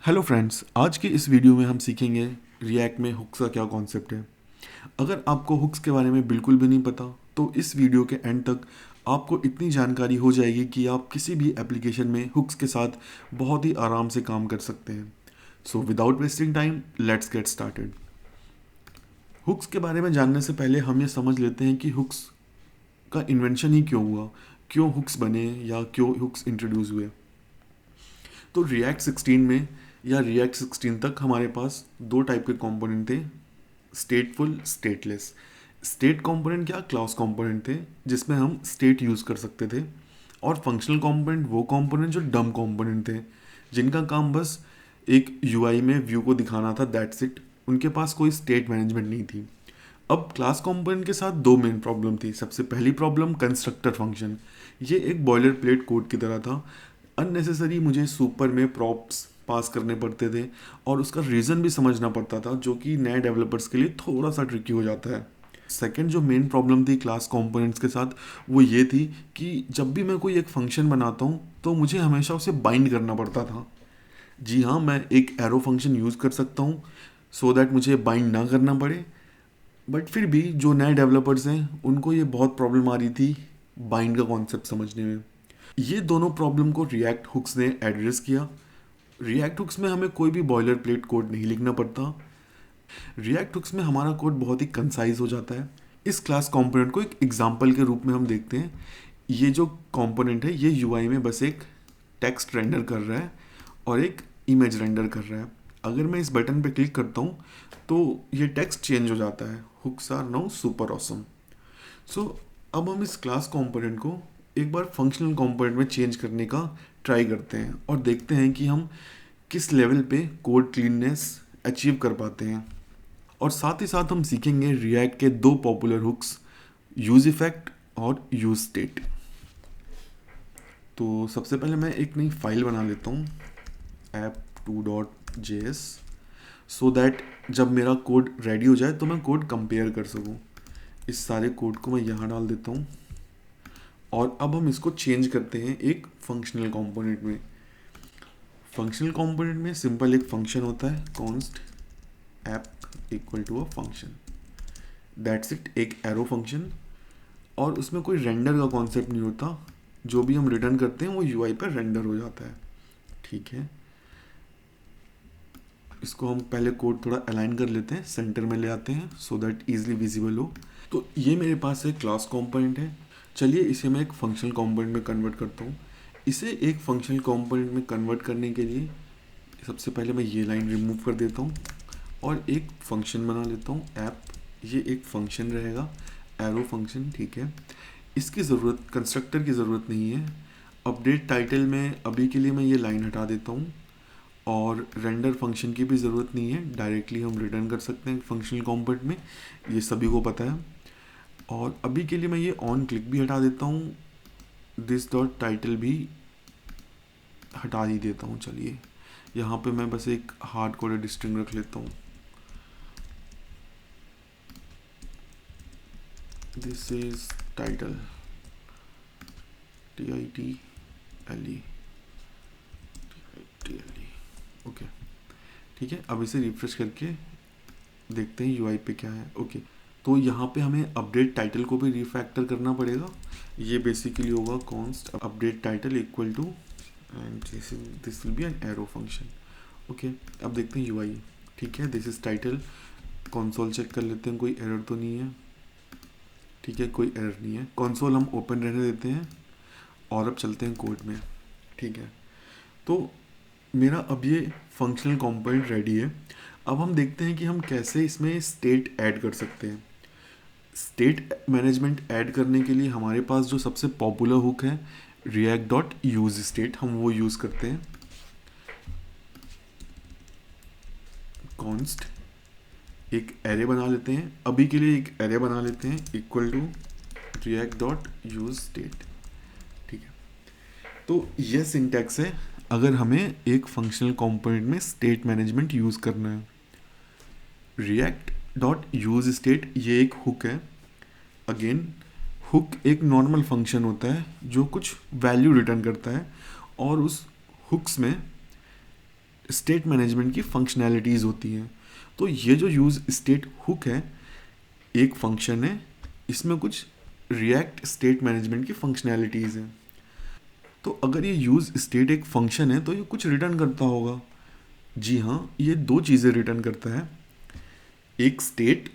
Hello friends, आज के इस वीडियो में हम सीखेंगे रिएक्ट में हुक्स का क्या कॉन्सेप्ट है। अगर आपको हुक्स के बारे में बिल्कुल भी नहीं पता तो इस वीडियो के एंड तक आपको इतनी जानकारी हो जाएगी कि आप किसी भी एप्लीकेशन में हुक्स के साथ बहुत ही आराम से काम कर सकते हैं। So without wasting time let's get started. Hooks के बारे में जानने से पहले हम ये समझ लेते हैं कि हुक्स का इन्वेंशन ही क्यों हुआ, क्यों हुक्स बने या क्यों हुक्स इंट्रोड्यूस हुए। तो रिएक्ट 16 में या रिएक्ट 16 तक हमारे पास दो टाइप के कंपोनेंट थे, स्टेटफुल, स्टेटलेस। स्टेट कंपोनेंट क्या, क्लास कंपोनेंट थे जिसमें हम स्टेट यूज़ कर सकते थे, और फंक्शनल कंपोनेंट वो कंपोनेंट जो डम कंपोनेंट थे, जिनका काम बस एक यूआई में व्यू को दिखाना था, दैट्स इट। उनके पास कोई स्टेट मैनेजमेंट नहीं थी। अब क्लास कंपोनेंट के साथ दो मेन प्रॉब्लम थी। सबसे पहली प्रॉब्लम कंस्ट्रक्टर फंक्शन। ये एक बॉयलर प्लेट कोड की तरह था। अननेसेसरी मुझे सुपर में प्रॉप्स पास करने पड़ते थे और उसका रीज़न भी समझना पड़ता था, जो कि नए डेवलपर्स के लिए थोड़ा सा ट्रिकी हो जाता है। सेकंड जो मेन प्रॉब्लम थी क्लास कंपोनेंट्स के साथ, वो ये थी कि जब भी मैं कोई एक फंक्शन बनाता हूँ तो मुझे हमेशा उसे बाइंड करना पड़ता था। जी हाँ, मैं एक एरो फंक्शन यूज़ कर सकता हूँ सो दैट मुझे बाइंड ना करना पड़े, बट फिर भी जो नए डेवलपर्स हैं उनको ये बहुत प्रॉब्लम आ रही थी बाइंड का कॉन्सेप्ट समझने में। ये दोनों प्रॉब्लम को रिएक्ट हुक्स ने एड्रेस किया। रिएक्ट हुक्स में हमें कोई भी बॉयलर प्लेट कोड नहीं लिखना पड़ता। रिएक्ट हुक्स में हमारा कोड बहुत ही कंसाइज हो जाता है। इस क्लास कंपोनेंट को एक एग्जांपल के रूप में हम देखते हैं। ये जो कंपोनेंट है ये यूआई में बस एक टेक्स्ट रेंडर कर रहा है और एक इमेज रेंडर कर रहा है। अगर मैं इस बटन पे क्लिक करता हूँ तो ये टेक्स्ट चेंज हो जाता है, hooks are now super awesome. So अब हम इस क्लास कंपोनेंट को एक बार फंक्शनल कंपोनेंट में चेंज करने का ट्राई करते हैं और देखते हैं कि हम किस लेवल पे कोड क्लीननेस अचीव कर पाते हैं। और साथ ही साथ हम सीखेंगे रिएक्ट के दो पॉपुलर हुक्स, यूज इफेक्ट और यूज स्टेट। तो सबसे पहले मैं एक नई फाइल बना लेता हूँ, app2.js, सो दैट जब मेरा कोड रेडी हो जाए तो मैं कोड कंपेयर कर सकूँ। इस सारे कोड को मैं यहाँ डाल देता हूँ और अब हम इसको चेंज करते हैं एक फंक्शनल कंपोनेंट में। फंक्शनल कंपोनेंट में सिंपल एक फंक्शन होता है, const app equal to a function, that's it, एक एरो फंक्शन। और उसमें कोई रेंडर का कॉन्सेप्ट नहीं होता, जो भी हम रिटर्न करते हैं वो यूआई पर रेंडर हो जाता है। ठीक है, इसको हम पहले कोड थोड़ा अलाइन कर लेते हैं, सेंटर में ले आते हैं सो दैट इजीली विजिबल हो। तो ये मेरे पास एक क्लास कंपोनेंट है। चलिए इसे मैं एक फंक्शनल कंपोनेंट में कन्वर्ट करता हूँ। इसे एक फंक्शनल कंपोनेंट में कन्वर्ट करने के लिए सबसे पहले मैं ये लाइन रिमूव कर देता हूँ और एक फंक्शन बना लेता हूँ, ऐप। ये एक फंक्शन रहेगा, एरो फंक्शन, ठीक है। इसकी ज़रूरत, कंस्ट्रक्टर की ज़रूरत नहीं है। अपडेट टाइटल में अभी के लिए मैं ये लाइन हटा देता हूँ और रेंडर फंक्शन की भी ज़रूरत नहीं है, डायरेक्टली हम रिटर्न कर सकते हैं फंक्शनल कंपोनेंट में, ये सभी को पता है। और अभी के लिए मैं ये ऑन क्लिक भी हटा देता हूँ, दिस डॉट टाइटल भी हटा ही देता हूँ। चलिए यहाँ पे मैं बस एक हार्ड कोडेड स्ट्रिंग रख लेता हूँ, this is title, TITLE, okay. ठीक है, अब इसे रिफ्रेश करके देखते हैं यूआई पे क्या है। ओके, तो यहाँ पे हमें अपडेट टाइटल को भी रिफैक्टर करना पड़ेगा। ये बेसिकली होगा const update title equal to, and this will be an arrow function. Okay, अब देखते हैं यूआई। ठीक है, this is title. Console check कर लेते हैं कोई एरर तो नहीं है। ठीक है, कोई एरर नहीं है। कंसोल हम ओपन रहने देते हैं और अब चलते हैं कोड में। ठीक है, तो मेरा अब ये फंक्शनल कंपोनेंट रेडी है। अब हम देखते हैं कि हम कैसे इसमें स्टेट ऐड कर सकते हैं। स्टेट मैनेजमेंट ऐड करने के लिए हमारे पास जो सबसे पॉपुलर हुक है, रिएक्ट डॉट यूज स्टेट, हम वो यूज़ करते हैं। कॉन्स्ट एक एरे बना लेते हैं, अभी के लिए एक एरे बना लेते हैं equal to React dot use state. ठीक है, तो यह सिंटैक्स है अगर हमें एक फंक्शनल कंपोनेंट में स्टेट मैनेजमेंट यूज़ करना है। रिएक्ट डॉट यूज स्टेट ये एक हुक है। अगेन, हुक एक नॉर्मल फंक्शन होता है जो कुछ वैल्यू रिटर्न करता है और उस हुक्स में स्टेट मैनेजमेंट की फंक्शनैलिटीज़ होती हैं। तो ये जो यूज़ स्टेट हुक है एक फंक्शन है, इसमें कुछ रिएक्ट स्टेट मैनेजमेंट की फंक्शनैलिटीज़ हैं। तो अगर ये यूज़ स्टेट एक फंक्शन है तो ये कुछ रिटर्न करता होगा। जी हाँ, ये दो चीज़ें रिटर्न करता है, एक स्टेट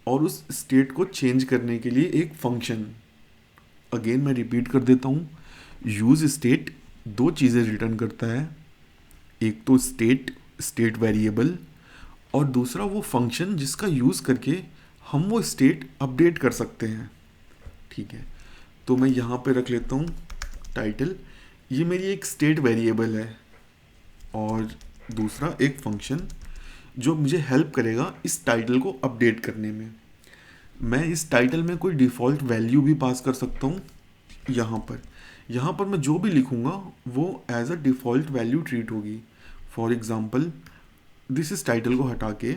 और उस स्टेट को चेंज करने के लिए एक फंक्शन। अगेन मैं रिपीट कर देता हूँ, यूज़ स्टेट दो चीज़ें रिटर्न करता है, एक तो स्टेट वेरिएबल, और दूसरा वो फंक्शन जिसका यूज़ करके हम वो स्टेट अपडेट कर सकते हैं। ठीक है, तो मैं यहाँ पे रख लेता हूँ टाइटल, ये मेरी एक स्टेट वेरिएबल है और दूसरा एक फंक्शन जो मुझे हेल्प करेगा इस टाइटल को अपडेट करने में। मैं इस टाइटल में कोई डिफ़ॉल्ट वैल्यू भी पास कर सकता हूँ। यहाँ पर मैं जो भी लिखूँगा वो as a default value treat होगी। फॉर एग्ज़ाम्पल दिस इस टाइटल को हटा के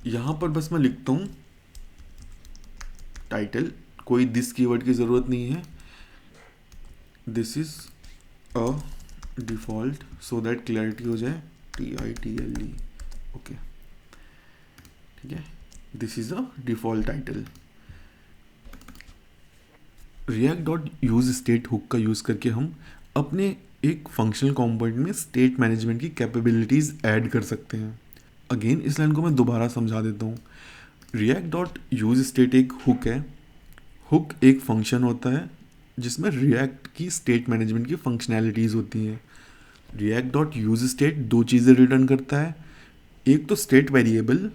यहाँ पर बस मैं लिखता हूँ टाइटल, कोई दिस कीवर्ड की ज़रूरत नहीं है, this is a default, so that clarity हो जाए, TITLE। ओके, ठीक है, this is a default title. React dot use state hook का यूज़ करके हम अपने एक फंक्शनल कंपोनेंट में स्टेट मैनेजमेंट की कैपेबिलिटीज़ ऐड कर सकते हैं। अगेन इस लाइन को मैं दोबारा समझा देता हूँ। रिएक्ट डॉट यूज स्टेट एक हुक है, हुक एक फंक्शन होता है जिसमें रिएक्ट की स्टेट मैनेजमेंट की फंक्शनैलिटीज़ होती हैं। रिएक्ट डॉट यूज स्टेट दो चीज़ें रिटर्न करता है, एक तो स्टेट वेरिएबल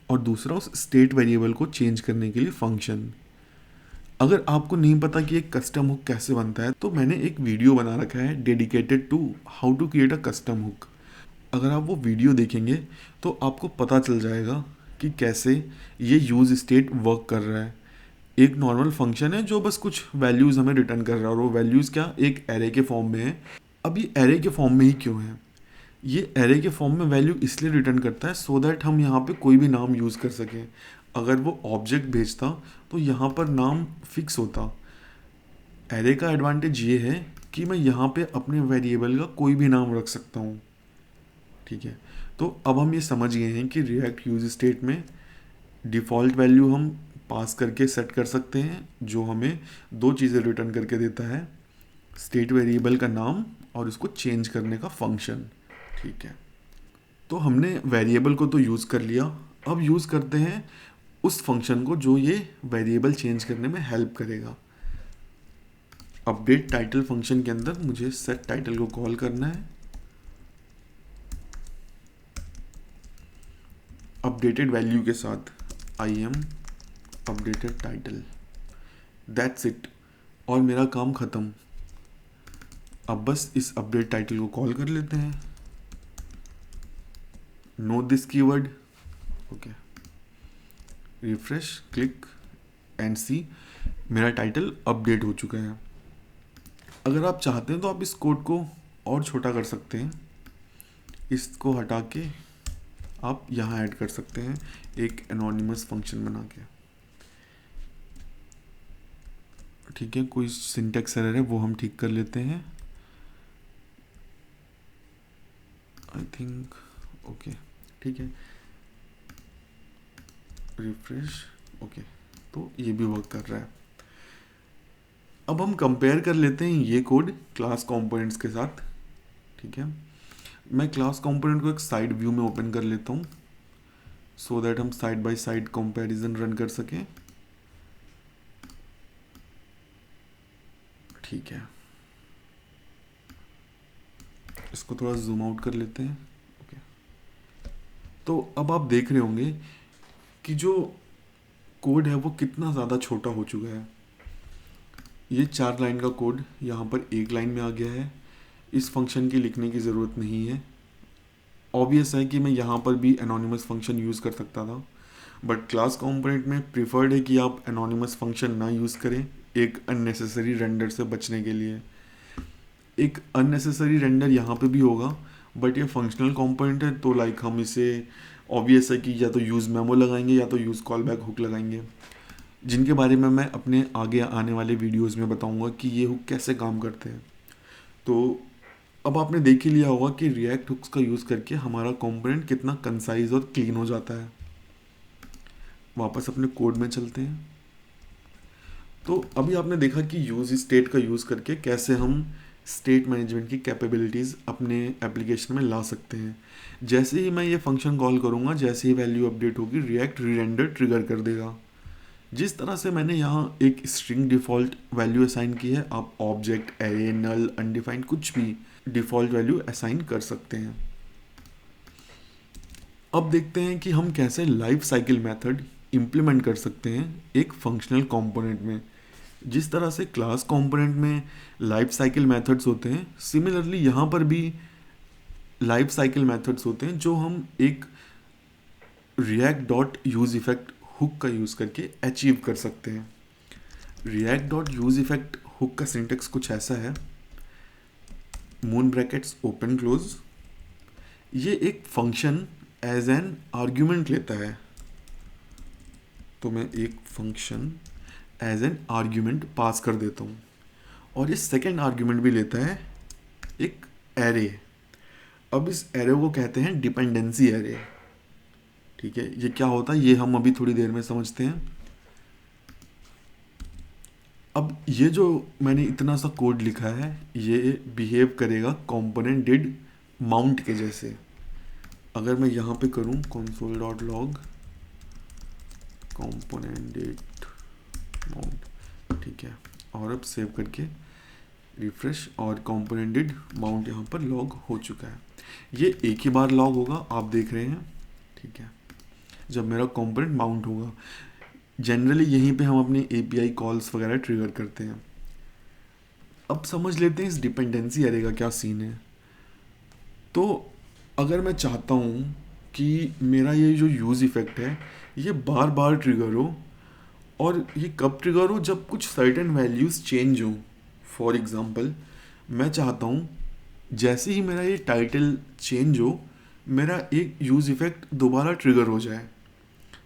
और दूसरा उस स्टेट वेरिएबल को चेंज करने के लिए फंक्शन। अगर आपको नहीं पता कि एक कस्टम हुक कैसे बनता है तो मैंने एक वीडियो बना रखा है dedicated to how to create a custom hook. अगर आप वो वीडियो देखेंगे तो आपको पता चल जाएगा कि कैसे ये यूज़ स्टेट वर्क कर रहा है। एक नॉर्मल फंक्शन है जो बस कुछ वैल्यूज़ हमें रिटर्न कर रहा है और वो वैल्यूज़ क्या एक एरे के फॉर्म में है। अब ये एरे के फॉर्म में ही क्यों है? ये एरे के फॉर्म में वैल्यू इसलिए रिटर्न करता है सो दैट हम यहाँ पे कोई भी नाम यूज़ कर सकें। अगर वो ऑब्जेक्ट भेजता तो यहाँ पर नाम फिक्स होता। एरे का एडवांटेज ये है कि मैं यहाँ पे अपने वेरिएबल का कोई भी नाम रख सकता हूँ। ठीक है, तो अब हम ये समझ गए हैं कि रिएक्ट यूज स्टेट में डिफ़ॉल्ट वैल्यू हम पास करके सेट कर सकते हैं जो हमें दो चीज़ें रिटर्न करके देता है, स्टेट वेरिएबल का नाम और उसको चेंज करने का फंक्शन। ठीक है, तो हमने वेरिएबल को तो यूज़ कर लिया, अब यूज़ करते हैं उस फंक्शन को जो ये वेरिएबल चेंज करने में हेल्प करेगा। अपडेट टाइटल फंक्शन के अंदर मुझे सेट टाइटल को कॉल करना है, अपडेटेड वैल्यू के साथ I am updated title, that's it, और मेरा काम ख़त्म। अब बस इस अपडेट टाइटल को कॉल कर लेते हैं, no this keyword, okay, refresh, click and see, मेरा टाइटल अपडेट हो चुका है। अगर आप चाहते हैं तो आप इस कोड को और छोटा कर सकते हैं, इसको हटा के आप यहाँ ऐड कर सकते हैं एक एनोनिमस फंक्शन बना के। ठीक है, कोई सिंटैक्स एरर है वो हम ठीक कर लेते हैं, आई थिंक, ओके, ठीक है, रिफ्रेश, ओके, तो ये भी वर्क कर रहा है। अब हम कंपेयर कर लेते हैं ये कोड क्लास कंपोनेंट्स के साथ। ठीक है, मैं क्लास कंपोनेंट को एक साइड व्यू में ओपन कर लेता हूँ सो दैट हम side by side comparison run कर सकें। ठीक है, इसको थोड़ा जूम आउट कर लेते हैं। ओके, तो अब आप देख रहे होंगे कि जो कोड है वो कितना ज़्यादा छोटा हो चुका है। ये 4 लाइन का कोड यहाँ पर 1 लाइन में आ गया है, इस फंक्शन की लिखने की ज़रूरत नहीं है। ऑब्वियस है कि मैं यहाँ पर भी एनोनिमस फंक्शन यूज़ कर सकता था, बट क्लास कंपोनेंट में प्रिफर्ड है कि आप एनोनिमस फंक्शन ना यूज़ करें एक अननेसेसरी रेंडर से बचने के लिए। एक अननेसेसरी रेंडर यहाँ पे भी होगा, बट ये फंक्शनल कंपोनेंट है तो लाइक हम इसे ऑब्वियस है कि या तो यूज़ मेमो लगाएंगे या तो यूज़ कॉल बैक हुक लगाएंगे, जिनके बारे में मैं अपने आगे आने वाले वीडियोस में बताऊंगा कि ये हुक कैसे काम करते हैं। तो अब आपने देख ही लिया होगा कि रिएक्ट हुक्स का यूज़ करके हमारा कंपोनेंट कितना कंसाइज और क्लीन हो जाता है। वापस अपने कोड में चलते हैं। तो अभी आपने देखा कि यूज स्टेट का यूज़ करके कैसे हम स्टेट मैनेजमेंट की कैपेबिलिटीज़ अपने एप्लीकेशन में ला सकते हैं। जैसे ही मैं ये फंक्शन कॉल करूँगा, जैसे ही वैल्यू अपडेट होगी, रिएक्ट रीरेंडर ट्रिगर कर देगा। जिस तरह से मैंने यहाँ एक स्ट्रिंग डिफ़ॉल्ट वैल्यू असाइन की है, आप ऑब्जेक्ट, एरे, नल, अनडिफाइंड कुछ भी डिफ़ॉल्ट वैल्यू असाइन कर सकते हैं। अब देखते हैं कि हम कैसे लाइफ साइकिल मेथड इम्प्लीमेंट कर सकते हैं एक फंक्शनल कंपोनेंट में। जिस तरह से क्लास कंपोनेंट में लाइफ साइकिल मेथड्स होते हैं, सिमिलरली यहाँ पर भी लाइफ साइकिल मेथड्स होते हैं जो हम एक react dot use effect hook का यूज़ करके अचीव कर सकते हैं। React dot use effect hook का सिंटेक्स कुछ ऐसा है, मून ब्रैकेट्स ओपन क्लोज। ये एक फंक्शन एज एन आर्ग्यूमेंट लेता है, तो मैं एक function as an argument pass कर देता हूँ, और ये सेकेंड आर्ग्यूमेंट भी लेता है एक एरे। अब इस एरे को कहते हैं डिपेंडेंसी एरे। ठीक है, ये क्या होता है ये हम अभी थोड़ी देर में समझते हैं। अब ये जो मैंने इतना सा कोड लिखा है, ये बिहेव करेगा कंपोनेंट डिड माउंट के जैसे। अगर मैं यहाँ पे करूँ console.log कंपोनेंट डिड माउंट, ठीक है, और अब सेव करके रिफ्रेश, और कंपोनेंट डिड माउंट यहाँ पर लॉग हो चुका है। ये एक ही बार लॉग होगा, आप देख रहे हैं। ठीक है, जब मेरा कंपोनेंट माउंट होगा, जनरली यहीं पे हम अपनी API कॉल्स वगैरह ट्रिगर करते हैं। अब समझ लेते हैं इस डिपेंडेंसी एरे का क्या सीन है। तो अगर मैं चाहता हूँ कि मेरा ये जो यूज़ इफ़ेक्ट है ये बार बार ट्रिगर हो, और ये कब ट्रिगर हो, जब कुछ सर्टेन वैल्यूज़ चेंज हो। फॉर एग्ज़ाम्पल, मैं चाहता हूँ जैसे ही मेरा ये टाइटल चेंज हो, मेरा एक यूज़ इफ़ेक्ट दोबारा ट्रिगर हो जाए,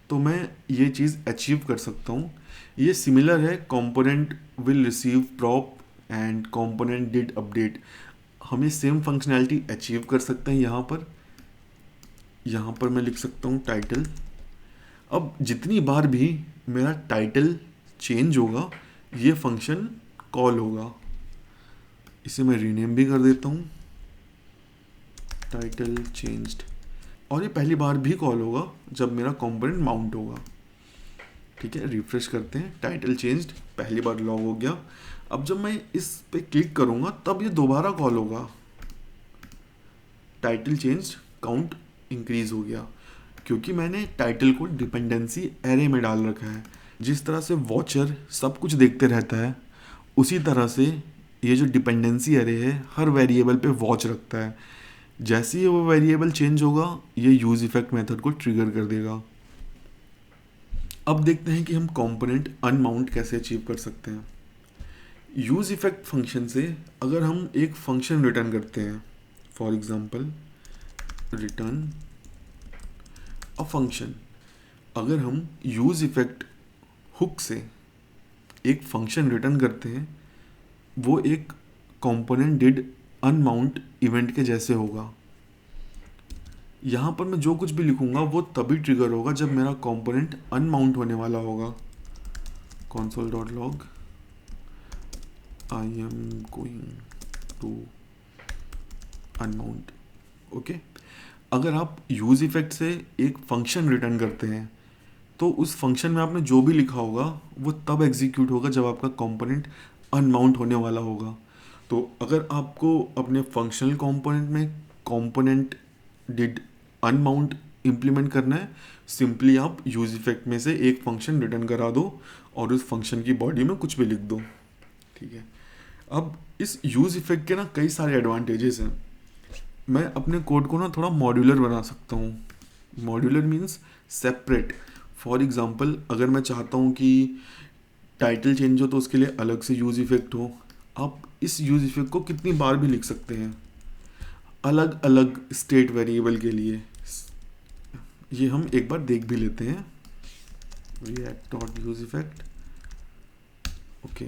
तो मैं ये चीज़ अचीव कर सकता हूँ। ये सिमिलर है component will receive prop and component did update. हम ये सेम फंक्शनैलिटी अचीव कर सकते हैं यहाँ पर मैं लिख सकता हूँ टाइटल। अब जितनी बार भी मेरा टाइटल चेंज होगा, ये फंक्शन कॉल होगा। इसे मैं रीनेम भी कर देता हूँ, टाइटल चेंज्ड, और ये पहली बार भी कॉल होगा जब मेरा कंपोनेंट माउंट होगा। ठीक है, रिफ्रेश करते हैं, टाइटल चेंज्ड पहली बार लॉग हो गया। अब जब मैं इस पे क्लिक करूँगा तब ये दोबारा कॉल होगा, टाइटल चेंज्ड काउंट इंक्रीज हो गया, क्योंकि मैंने टाइटल को डिपेंडेंसी एरे में डाल रखा है। जिस तरह से वॉचर सब कुछ देखते रहता है, उसी तरह से ये जो डिपेंडेंसी एरे है हर वेरिएबल पे वॉच रखता है। जैसे ही वो वेरिएबल चेंज होगा, ये यूज इफेक्ट मेथड को ट्रिगर कर देगा। अब देखते हैं कि हम कंपोनेंट अनमाउंट कैसे अचीव कर सकते हैं। यूज इफेक्ट फंक्शन से अगर हम एक फंक्शन रिटर्न करते हैं, for example return a function, अगर हम यूज इफेक्ट हुक से एक फंक्शन रिटर्न करते हैं, वो एक कंपोनेंट डिड अनमाउंट इवेंट के जैसे होगा। यहाँ पर मैं जो कुछ भी लिखूंगा वो तभी ट्रिगर होगा जब मेरा कंपोनेंट अनमाउंट होने वाला होगा। console.log I am going to unmount। Okay, अगर आप यूज इफेक्ट से एक फंक्शन रिटर्न करते हैं, तो उस फंक्शन में आपने जो भी लिखा होगा वो तब एग्जीक्यूट होगा जब आपका कंपोनेंट अनमाउंट होने वाला होगा। तो अगर आपको अपने फंक्शनल कंपोनेंट में कंपोनेंट डिड अनमाउंट इम्प्लीमेंट करना है, सिंपली आप यूज इफेक्ट में से एक फंक्शन रिटर्न करा दो और उस फंक्शन की बॉडी में कुछ भी लिख दो। ठीक है, अब इस यूज इफेक्ट के ना कई सारे एडवांटेजेस हैं। मैं अपने कोड को ना थोड़ा मॉड्यूलर बना सकता हूँ। Modular means separate. For example, अगर मैं चाहता हूँ कि टाइटल चेंज हो तो उसके लिए अलग से यूज इफेक्ट हो, आप इस यूज इफेक्ट को कितनी बार भी लिख सकते हैं अलग अलग स्टेट वेरिएबल के लिए। ये हम एक बार देख भी लेते हैं, react.useEffect। ओके,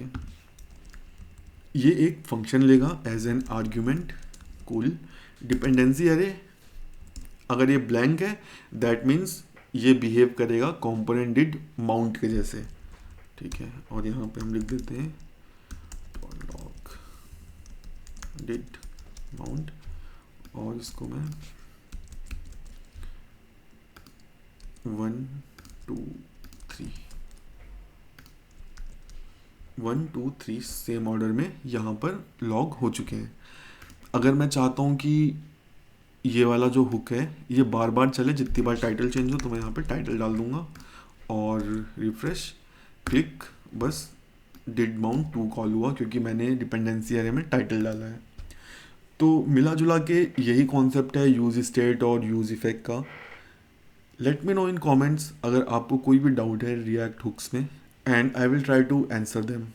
ये एक फंक्शन लेगा as an argument, cool. Dependency array अगर ये ब्लैंक है दैट मीन्स ये बिहेव करेगा कंपोनेंट डिड माउंट के जैसे, ठीक है। और यहाँ पे हम लिख देते हैं लॉग डिड माउंट, और इसको मैं 1 2 3 1 2 3 सेम ऑर्डर में यहाँ पर लॉग हो चुके हैं। अगर मैं चाहता हूँ कि ये वाला जो हुक है ये बार बार चले, जितनी बार टाइटल चेंज हो तो मैं यहाँ पे टाइटल डाल दूंगा और रिफ्रेश क्लिक, बस डिड माउंट 2 कॉल हुआ क्योंकि मैंने डिपेंडेंसी एरे में टाइटल डाला है। तो मिला जुला के यही कॉन्सेप्ट है यूज स्टेट और यूज इफेक्ट का। Let me know in comments अगर आपको कोई भी डाउट है रिएक्ट हुक्स में, and I will try to answer them.